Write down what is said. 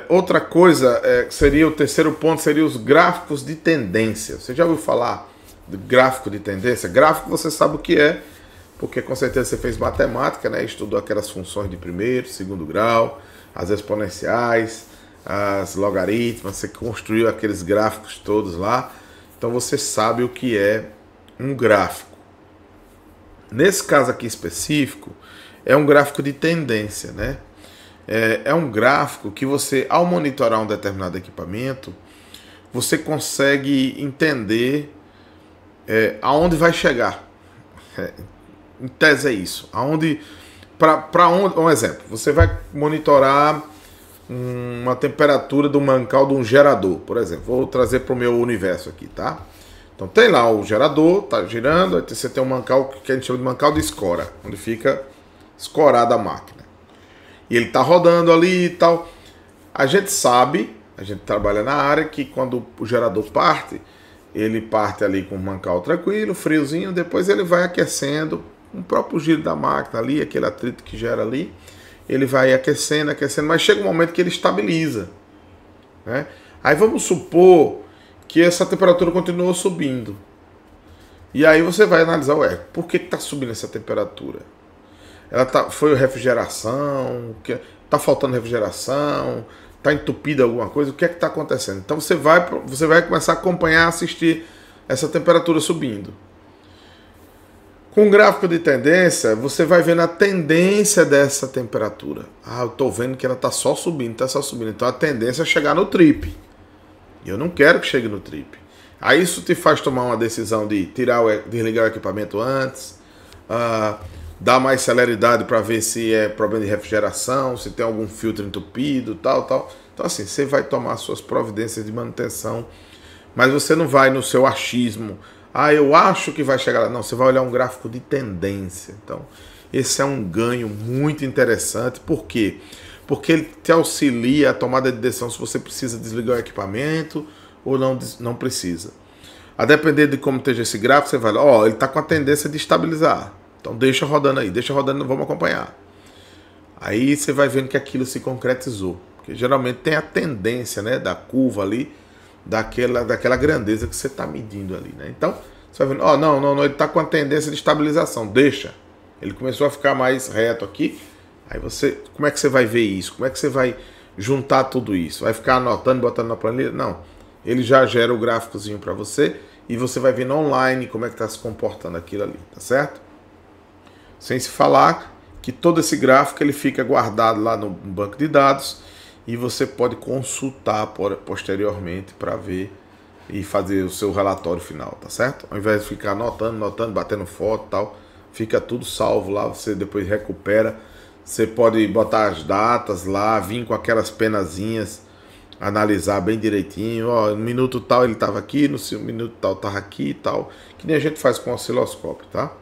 Outra coisa que seria o terceiro ponto, seria os gráficos de tendência. Você já ouviu falar de gráfico de tendência? Gráfico você sabe o que é, porque com certeza você fez matemática, né? Estudou aquelas funções de primeiro, segundo grau, as exponenciais, as logaritmas, você construiu aqueles gráficos todos lá, então você sabe o que é um gráfico. Nesse caso aqui específico, é um gráfico de tendência, né? É um gráfico que você, ao monitorar um determinado equipamento, você consegue entender aonde vai chegar. Em tese é isso. Para onde, um exemplo, você vai monitorar uma temperatura do mancal de um gerador, por exemplo. Vou trazer para o meu universo aqui, tá? Então tem lá o gerador, tá girando, aí você tem um mancal que a gente chama de mancal de escora, onde fica escorada a máquina. E ele tá rodando ali e tal. A gente sabe, a gente trabalha na área, que quando o gerador parte, ele parte ali com o mancal tranquilo, friozinho, depois ele vai aquecendo, o próprio giro da máquina ali, aquele atrito que gera ali, ele vai aquecendo, mas chega um momento que ele estabiliza, né? Aí vamos supor que essa temperatura continuou subindo. E aí você vai analisar, por que está subindo essa temperatura? Foi refrigeração? Está faltando refrigeração? Está entupida alguma coisa? O que é que está acontecendo? Então você vai começar a acompanhar, assistir essa temperatura subindo. Com o gráfico de tendência, você vai vendo a tendência dessa temperatura. Eu estou vendo que ela está só subindo, está só subindo. Então a tendência é chegar no trip. E eu não quero que chegue no trip. Aí isso te faz tomar uma decisão de desligar o equipamento antes, dar mais celeridade para ver se é problema de refrigeração, se tem algum filtro entupido, tal. Então assim, você vai tomar suas providências de manutenção, mas você não vai no seu achismo. Eu acho que vai chegar lá. Não, você vai olhar um gráfico de tendência. Então, esse é um ganho muito interessante. Por quê? Porque ele te auxilia a tomada de decisão se você precisa desligar o equipamento ou não precisa. A depender de como esteja esse gráfico, você vai lá, ele está com a tendência de estabilizar. Então deixa rodando aí, vamos acompanhar. Aí você vai vendo que aquilo se concretizou. Porque geralmente tem a tendência, né, da curva ali, daquela grandeza que você está medindo ali, né? Então, você vai vendo, não, ele está com a tendência de estabilização, deixa. Ele começou a ficar mais reto aqui. Aí como é que você vai ver isso? Como é que você vai juntar tudo isso? Vai ficar anotando, botando na planilha? Não. Ele já gera o gráficozinho para você e você vai vendo online como é que está se comportando aquilo ali, tá certo? Sem se falar que todo esse gráfico ele fica guardado lá no banco de dados e você pode consultar posteriormente para ver e fazer o seu relatório final, tá certo? Ao invés de ficar anotando, batendo foto e tal, fica tudo salvo lá, você depois recupera. Você pode botar as datas lá, vir com aquelas penazinhas, analisar bem direitinho. No minuto tal ele estava aqui, no minuto tal estava aqui e tal. Que nem a gente faz com o osciloscópio, tá?